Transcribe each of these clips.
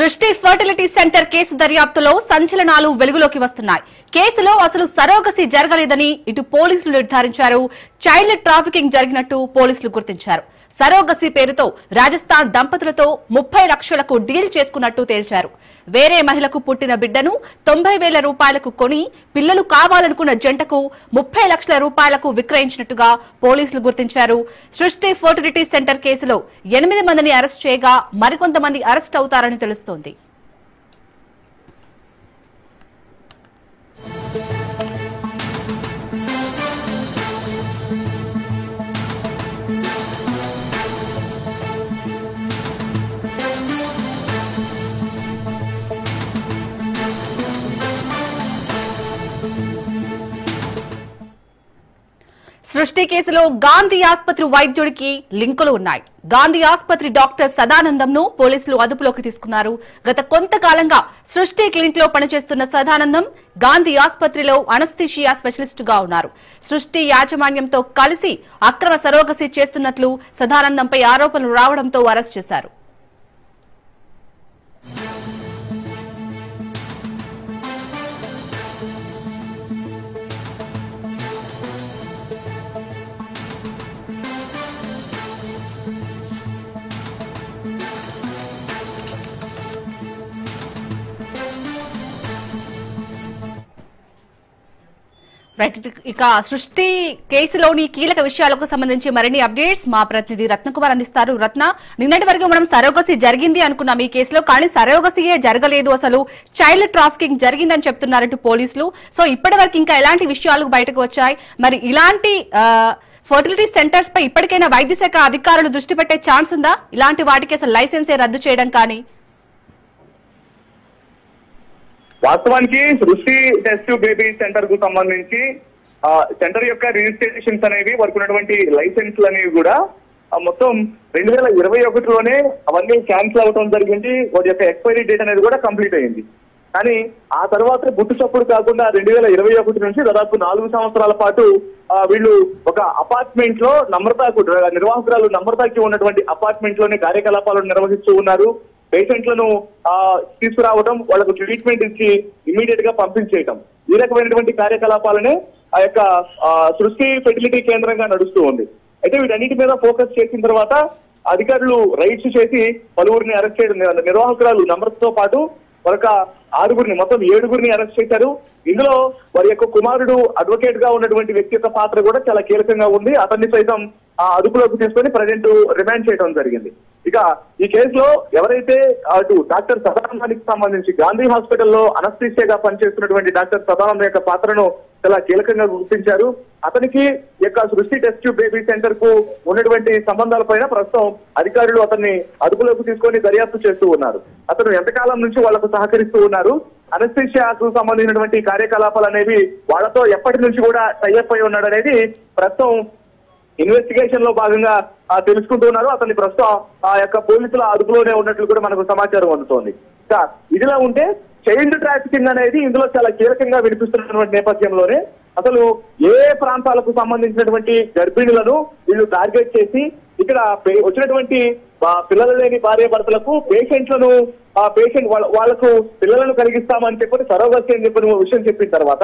సృష్టి fertility centre case దర్యాప్తులో సంచలనాలు వెలుగులోకి వస్తున్నాయి. కేసులో అసలు సరోగసి జరగలేదని ఇటు పోలీసులు నిర్ధారించారు. చైల్డ్ ట్రాఫికింగ్ జరిగినట్టు పోలీసులు గుర్తించారు. సరోగసి పేరుతో రాజస్థాన్ దంపతులతో 30 లక్షలకు డీల్ చేసుకున్నట్టు తేల్చారు. వేరే మహిళకు పుట్టిన బిడ్డను 90,000 రూపాయలకు కొని పిల్లలు కావాలనుకున్న జంటకు 30 లక్షల రూపాయలకు విక్రయించినట్టుగా పోలీసులు గుర్తించారు. సృష్టి ఫర్టిలిటీ సెంటర్ కేసులో 8 మందిని అరెస్ట్ చేయగా మరికొంతమంది అరెస్ట్ అవుతారని తెలుస్తోంది. సృష్టి కేసులో గాంధీ ఆసుపత్రి వైద్యుడికి లింకులు ఉన్నాయి. గాంధీ ఆసుపత్రి డాక్టర్ సదానందంను పోలీసులు అదుపులోకి తీసుకున్నారు. గత కొంతకాలంగా సృష్టి క్లినిక్ లో పనిచేస్తున్న సదానందం గాంధీ ఆసుపత్రిలో అనస్థీషియా స్పెషలిస్ట్ గా ఉన్నారు. సృష్టి యాజమాన్యంతో కలిసి అక్రమ సరోగసి చేస్తున్నట్లు సదానందంపై ఆరోపణలు రావడంతో అరెస్ట్ చేశారు. ఇక సృష్టి కేసులోని కీలక విషయాలకు సంబంధించి మరిన్ని అప్డేట్స్ మా ప్రతినిధి రత్నకుమార్ అందిస్తారు. రత్న, నిన్నటి వరకు మనం సరోగసి జరిగింది అనుకున్నాం ఈ కేసులో, కానీ సరోగసియే జరగలేదు, అసలు చైల్డ్ ట్రాఫికింగ్ జరిగిందని చెప్తున్నారు పోలీసులు. సో ఇప్పటి వరకు ఇంకా ఎలాంటి విషయాలు బయటకు వచ్చాయి? మరి ఇలాంటి ఫర్టిలిటీ సెంటర్స్ పై ఇప్పటికైనా వైద్య శాఖ అధికారులు దృష్టి పెట్టే ఛాన్స్ ఉందా? ఇలాంటి వాటికి అసలు లైసెన్సే రద్దు చేయడం కానీ? వాస్తవానికి సృష్టి టెస్ట్ బేబీ సెంటర్ కు సంబంధించి సెంటర్ యొక్క రిజిస్ట్రేషన్స్ అనేవి వారికి ఉన్నటువంటి లైసెన్స్లు అనేవి కూడా మొత్తం 2021లోనే అవన్నీ క్యాన్సిల్ అవడం జరిగింది. వాటి యొక్క ఎక్స్పైరీ డేట్ అనేది కూడా కంప్లీట్ అయింది. కానీ ఆ తర్వాత గుట్టు చప్పుడు కాకుండా 2021 నుంచి దాదాపు 4 సంవత్సరాల పాటు వీళ్ళు ఒక అపార్ట్మెంట్ లో నిర్వాహకురాలు నమ్రతకి ఉన్నటువంటి అపార్ట్మెంట్ లోనే కార్యకలాపాలను నిర్వహిస్తూ ఉన్నారు. పేషెంట్లను తీసుకురావడం, వాళ్ళకు ట్రీట్మెంట్ ఇచ్చి ఇమీడియట్ గా పంపించేయటం, ఈ రకమైనటువంటి కార్యకలాపాలనే ఆ యొక్క సృష్టి ఫెర్టిలిటీ కేంద్రంగా నడుస్తూ ఉంది. అయితే వీటన్నిటి మీద ఫోకస్ చేసిన తర్వాత అధికారులు రైడ్స్ చేసి పలువురిని అరెస్ట్ చేయడం, నిర్వాహకురాలు నమ్రతతో పాటు మరొక 6గురిని, మొత్తం 7గురిని అరెస్ట్ చేశారు. ఇందులో వారి యొక్క కుమారుడు అడ్వకేట్ గా ఉన్నటువంటి వ్యక్తి యొక్క పాత్ర కూడా చాలా కీలకంగా ఉంది. అతన్ని సైతం అదుపులోకి తీసుకొని ప్రజెంట్ రిమాండ్ చేయడం జరిగింది. ఇక ఈ కేసులో ఎవరైతే అటు డాక్టర్ సదానందానికి సంబంధించి గాంధీ హాస్పిటల్లో అనస్థీషియాగా పనిచేస్తున్నటువంటి డాక్టర్ సదానందం యొక్క పాత్రను చాలా కీలకంగా గుర్తించారు. అతనికి యొక్క సృష్టి టెస్ట్ బేబీ సెంటర్ కు ఉన్నటువంటి సంబంధాలపైన ప్రస్తుతం అధికారులు అతన్ని అదుపులోకి తీసుకొని దర్యాప్తు చేస్తూ ఉన్నారు. అతను ఎంతకాలం నుంచి వాళ్లకు సహకరిస్తూ ఉన్నారు, అనస్థీషియాకు సంబంధించినటువంటి కార్యకలాపాలు అనేవి వాళ్లతో ఎప్పటి నుంచి కూడా టైఅప్ అయి ఉన్నాడు అనేది ప్రస్తుతం ఇన్వెస్టిగేషన్ లో భాగంగా తెలుసుకుంటున్నారు. అతన్ని ప్రస్తుతం ఆ యొక్క పోలీసుల అదుపులోనే ఉన్నట్లు కూడా మనకు సమాచారం అందుతోంది. ఇదిలా ఉంటే చైల్డ్ ట్రాఫికింగ్ అనేది ఇందులో చాలా కీలకంగా వినిపిస్తున్నటువంటి నేపథ్యంలోనే అసలు ఏ ప్రాంతాలకు సంబంధించినటువంటి గర్భిణులను వీళ్ళు టార్గెట్ చేసి ఇక్కడ వచ్చినటువంటి పిల్లలు లేని భార్య భర్తలకు పేషెంట్లను వాళ్లకు పిల్లలను కలిగిస్తామని చెప్పి సరోగసి అని చెప్పిన విషయం చెప్పిన తర్వాత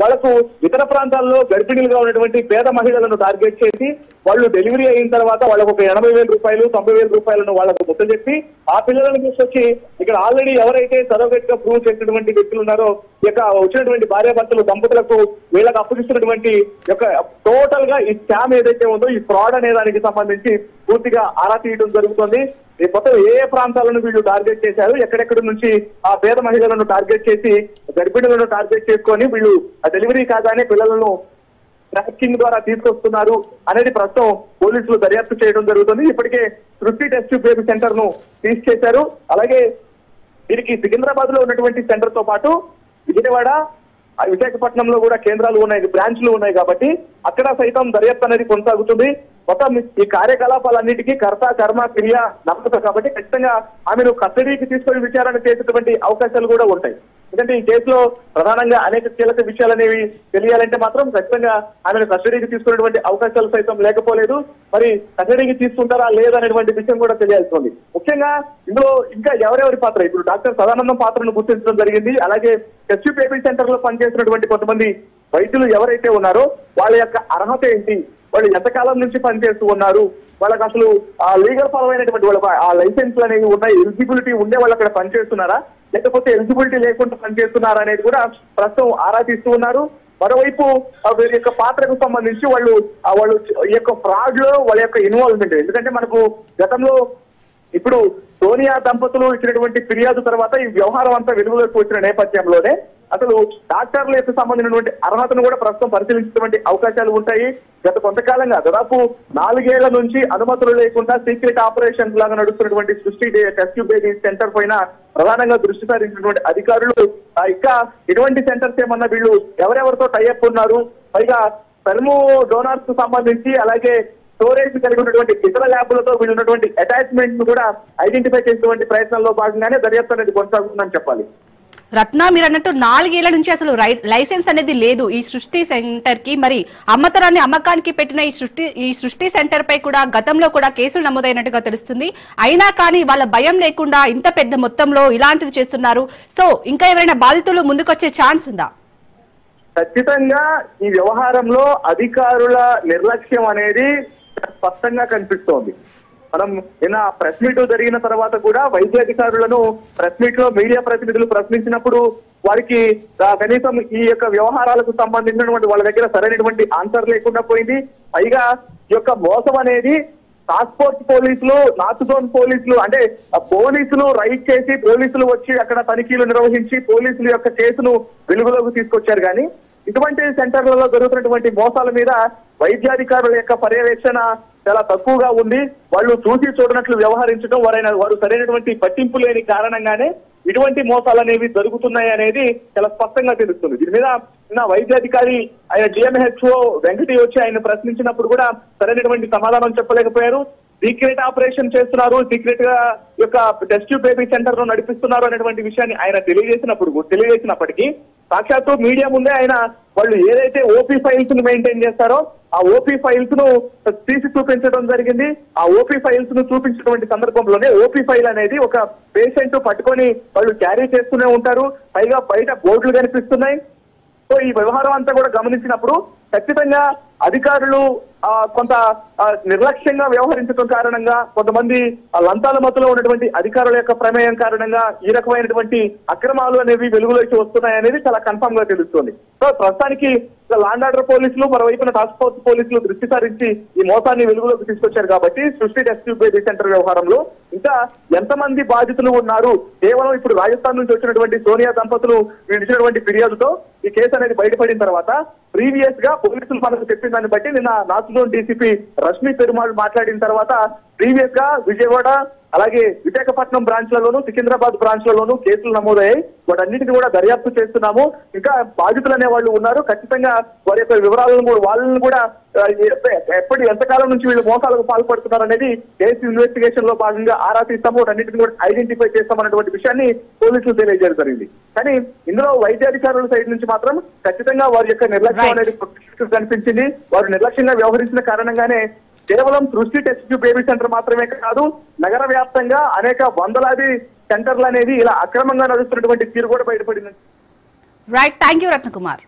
వాళ్లకు ఇతర ప్రాంతాల్లో గర్భిణీలుగా ఉన్నటువంటి పేద మహిళలను టార్గెట్ చేసి వాళ్ళు డెలివరీ అయిన తర్వాత వాళ్ళకు ఒక 80,000 రూపాయలు 90,000 రూపాయలను వాళ్ళకు ముట్ట చెప్పి ఆ పిల్లలను తీసుకొచ్చి ఇక్కడ ఆల్రెడీ ఎవరైతే సరోగేట్ గా ప్రూవ్ చేసినటువంటి వ్యక్తులు ఉన్నారో ఇక వచ్చినటువంటి భార్యాభర్తలు దంపతులకు వీళ్ళకి అప్పగిస్తున్నటువంటి యొక్క టోటల్ గా ఈ స్కామ్ ఏదైతే ఉందో ఈ ఫ్రాడ్ అనే దానికి సంబంధించి పూర్తిగా ఆరా తీయడం జరుగుతుంది. మొత్తం ఏ ప్రాంతాలను వీళ్ళు టార్గెట్ చేశారు, ఎక్కడెక్కడి నుంచి ఆ పేద మహిళలను టార్గెట్ చేసి గర్భిణులను టార్గెట్ చేసుకొని వీళ్ళు ఆ డెలివరీ కాగానే పిల్లలను ట్రాకింగ్ ద్వారా తీసుకొస్తున్నారు అనేది ప్రస్తుతం పోలీసులు దర్యాప్తు చేయడం జరుగుతుంది. ఇప్పటికే సృష్టి టెస్ట్ బేబీ సెంటర్ ను సీజ్ చేశారు. అలాగే వీరికి సికింద్రాబాద్ లో ఉన్నటువంటి సెంటర్ తో పాటు విజయవాడ, విశాఖపట్నంలో కూడా కేంద్రాలు ఉన్నాయి, బ్రాంచ్లు ఉన్నాయి కాబట్టి అక్కడ సైతం దర్యాప్తు అనేది కొనసాగుతుంది. మొత్తం ఈ కార్యకలాపాలన్నిటికీ కర్త కర్మ క్రియ నమ్మకం కాబట్టి ఖచ్చితంగా ఆమెను కస్టడీకి తీసుకొని విచారణ చేసేటువంటి అవకాశాలు కూడా ఉంటాయి. ఎందుకంటే ఈ కేసులో ప్రధానంగా అనేక కీలక విషయాలు అనేవి తెలియాలంటే మాత్రం ఖచ్చితంగా ఆమెను కస్టడీకి తీసుకున్నటువంటి అవకాశాలు సైతం లేకపోలేదు. మరి కస్టడీకి తీసుకుంటారా లేదనేటువంటి విషయం కూడా తెలియాల్సి ఉంది. ముఖ్యంగా ఇందులో ఇంకా ఎవరెవరి పాత్ర, ఇప్పుడు డాక్టర్ సదానందం పాత్రను గుర్తించడం జరిగింది. అలాగే టెస్ట్ బేబీ సెంటర్ లో పనిచేసినటువంటి కొంతమంది వైద్యులు ఎవరైతే ఉన్నారో వాళ్ళ యొక్క అర్హత ఏంటి, వాళ్ళు ఎంతకాలం నుంచి పనిచేస్తూ ఉన్నారు, వాళ్ళకి అసలు ఆ లీగల్ పరమైనటువంటి వాళ్ళ ఆ లైసెన్స్లు అనేవి ఉన్నాయి, ఎలిజిబిలిటీ ఉండే వాళ్ళు అక్కడ పనిచేస్తున్నారా లేకపోతే ఎలిజిబిలిటీ లేకుండా పనిచేస్తున్నారా అనేది కూడా ప్రస్తుతం ఆరా తీస్తూ ఉన్నారు. మరోవైపు వీరి యొక్క పాత్రకు సంబంధించి వాళ్ళు ఈ యొక్క ఫ్రాడ్ లో వాళ్ళ యొక్క ఇన్వాల్వ్మెంట్, ఎందుకంటే మనకు గతంలో ఇప్పుడు సోనియా దంపతులు ఇచ్చినటువంటి ఫిర్యాదు తర్వాత ఈ వ్యవహారం అంతా వెలుగులోకి వచ్చిన నేపథ్యంలోనే అసలు డాక్టర్లకు సంబంధించినటువంటి అర్హతను కూడా ప్రస్తుతం పరిశీలించేటువంటి అవకాశాలు ఉంటాయి. గత కొంతకాలంగా దాదాపు 4 ఏళ్ల నుంచి అనుమతులు లేకుండా సీక్రెట్ ఆపరేషన్ లాగా నడుస్తున్నటువంటి సృష్టి టెస్ట్ బేబీ సెంటర్ పైన ప్రధానంగా దృష్టి సారించినటువంటి అధికారులు ఇంకా ఎటువంటి సెంటర్స్ ఏమన్నా వీళ్ళు ఎవరెవరితో టైఅప్ ఉన్నారు, పైగా స్పెర్మ్ డోనార్స్ కు సంబంధించి అలాగే స్టోరేజ్ కలిగి ఉన్నటువంటి ఇతర ల్యాబ్లతో వీళ్ళు ఉన్నటువంటి అటాచ్మెంట్ ను కూడా ఐడెంటిఫై చేసేటువంటి ప్రయత్నంలో భాగంగానే దర్యాప్తు అనేది కొనసాగుతుందని చెప్పాలి. రత్న, మీరు అన్నట్టు 4 ఏళ్ల నుంచి అసలు లైసెన్స్ అనేది లేదు ఈ సృష్టి సెంటర్ కి. మరి అమ్మతరాన్ని అమ్మకానికి పెట్టిన ఈ సృష్టి సెంటర్ పై కూడా గతంలో కూడా కేసులు నమోదైనట్టుగా తెలుస్తుంది. అయినా కానీ వాళ్ళ భయం లేకుండా ఇంత పెద్ద మొత్తంలో ఇలాంటిది చేస్తున్నారు. సో ఇంకా ఎవరైనా బాధితులు ముందుకొచ్చే ఛాన్స్ ఉందా? ఖచ్చితంగా ఈ వ్యవహారంలో అధికారుల నిర్లక్ష్యం అనేది స్పష్టంగా కనిపిస్తోంది. మనం నిన్న ప్రెస్ మీట్ జరిగిన తర్వాత కూడా వైద్య అధికారులను ప్రెస్ మీట్ లో మీడియా ప్రతినిధులు ప్రశ్నించినప్పుడు వారికి కనీసం ఈ యొక్క వ్యవహారాలకు సంబంధించినటువంటి వాళ్ళ దగ్గర సరైనటువంటి ఆన్సర్ లేకుండా పోయింది. పైగా ఈ యొక్క మోసం అనేది టాస్క్ ఫోర్స్ పోలీసులు, నార్త్ జోన్ పోలీసులు అంటే పోలీసులు రైడ్ చేసి పోలీసులు వచ్చి అక్కడ తనిఖీలు నిర్వహించి పోలీసుల యొక్క కేసును వెలుగులోకి తీసుకొచ్చారు. కానీ ఇటువంటి సెంటర్లలో జరుగుతున్నటువంటి మోసాల మీద వైద్యాధికారుల యొక్క పర్యవేక్షణ చాలా తక్కువగా ఉంది. వాళ్ళు చూసి చూడనట్లు వ్యవహరించడం, వారు సరైనటువంటి పట్టింపు లేని కారణంగానే ఇటువంటి మోసాలు అనేవి జరుగుతున్నాయి అనేది చాలా స్పష్టంగా తెలుస్తుంది. దీని మీద నిన్న వైద్యాధికారి ఆయన డిఎంహెచ్ఓ వెంకటి వచ్చి ఆయన ప్రశ్నించినప్పుడు కూడా సరైనటువంటి సమాధానం చెప్పలేకపోయారు. సీక్రెట్ ఆపరేషన్ చేస్తున్నారు, సీక్రెట్ గా యొక్క టెస్ట్ బేబీ సెంటర్ ను నడిపిస్తున్నారు అనేటువంటి విషయాన్ని ఆయన తెలియజేసినప్పటికీ సాక్షాత్తు మీడియా ముందే ఆయన వాళ్ళు ఏదైతే ఓపీ ఫైల్స్ ను మెయింటైన్ చేస్తారో ఆ ఓపీ ఫైల్స్ ను తీసి చూపించడం జరిగింది. ఆ ఓపీ ఫైల్స్ ను చూపించినటువంటి సందర్భంలోనే ఓపీ ఫైల్ అనేది ఒక పేషెంట్ పట్టుకొని వాళ్ళు క్యారీ చేస్తూనే ఉంటారు. పైగా బయట బోర్డులు కనిపిస్తున్నాయి. సో ఈ వ్యవహారం అంతా కూడా గమనించినప్పుడు ఖచ్చితంగా అధికారులు కొంత నిర్లక్ష్యంగా వ్యవహరించడం కారణంగా, కొంతమంది లంచాల మధ్యలో ఉన్నటువంటి అధికారుల యొక్క ప్రమేయం కారణంగా ఈ రకమైనటువంటి అక్రమాలు అనేవి వెలుగులోకి వస్తున్నాయి అనేది చాలా కన్ఫర్మ్ గా తెలుస్తుంది. సో ప్రస్తుతానికి లాండ్ ఆర్డర్ పోలీసులు, మరోవైపున టాస్క్ ఫోర్స్ పోలీసులు దృష్టి సారించి ఈ మోసాన్ని వెలుగులోకి తీసుకొచ్చారు. కాబట్టి సృష్టి టెస్ట్ బేబీ సెంటర్ వ్యవహారంలో ఇంకా ఎంతమంది బాధితులు ఉన్నారు, కేవలం ఇప్పుడు రాజస్థాన్ నుంచి వచ్చినటువంటి సోనియా దంపతులు ఇచ్చినటువంటి ఫిర్యాదుతో ఈ కేసు అనేది బయటపడిన తర్వాత ప్రీవియస్ గా పోలీసులు మనకు చెప్పిన దాన్ని బట్టి నిన్న north zone DCP Rashmi Perumal మాట్లాడిన తర్వాత ప్రీవియస్ గా విజయవాడ అలాగే విశాఖపట్నం బ్రాంచ్లలోను సికింద్రాబాద్ బ్రాంచ్లలోను కేసులు నమోదయ్యాయి. వాటన్నిటిని కూడా దర్యాప్తు చేస్తున్నాము. ఇంకా బాధితులు అనే వాళ్ళు ఉన్నారు. ఖచ్చితంగా వారి యొక్క వివరాలను వాళ్ళని కూడా ఎంతకాలం నుంచి వీళ్ళు మోసాలకు పాల్పడుతున్నారు అనేది కేసు ఇన్వెస్టిగేషన్ లో భాగంగా ఆరా తీస్తాము. వాటన్నిటిని కూడా ఐడెంటిఫై చేస్తామన్నటువంటి విషయాన్ని పోలీసులు తెలియజేయడం జరిగింది. కానీ ఇందులో వైద్యాధికారుల సైడ్ నుంచి మాత్రం ఖచ్చితంగా వారి యొక్క నిర్లక్ష్యం అనేది కనిపించింది. వారు నిర్లక్ష్యంగా వ్యవహరించిన కారణంగానే కేవలం సృష్టి టెస్ట్ బేబీ సెంటర్ మాత్రమే కాదు, నగర వ్యాప్తంగా అనేక వందలాది సెంటర్లు అనేది ఇలా అక్రమంగా నడుస్తున్నటువంటి తీరు కూడా బయటపడింది. Right, thank you Ratnakumar.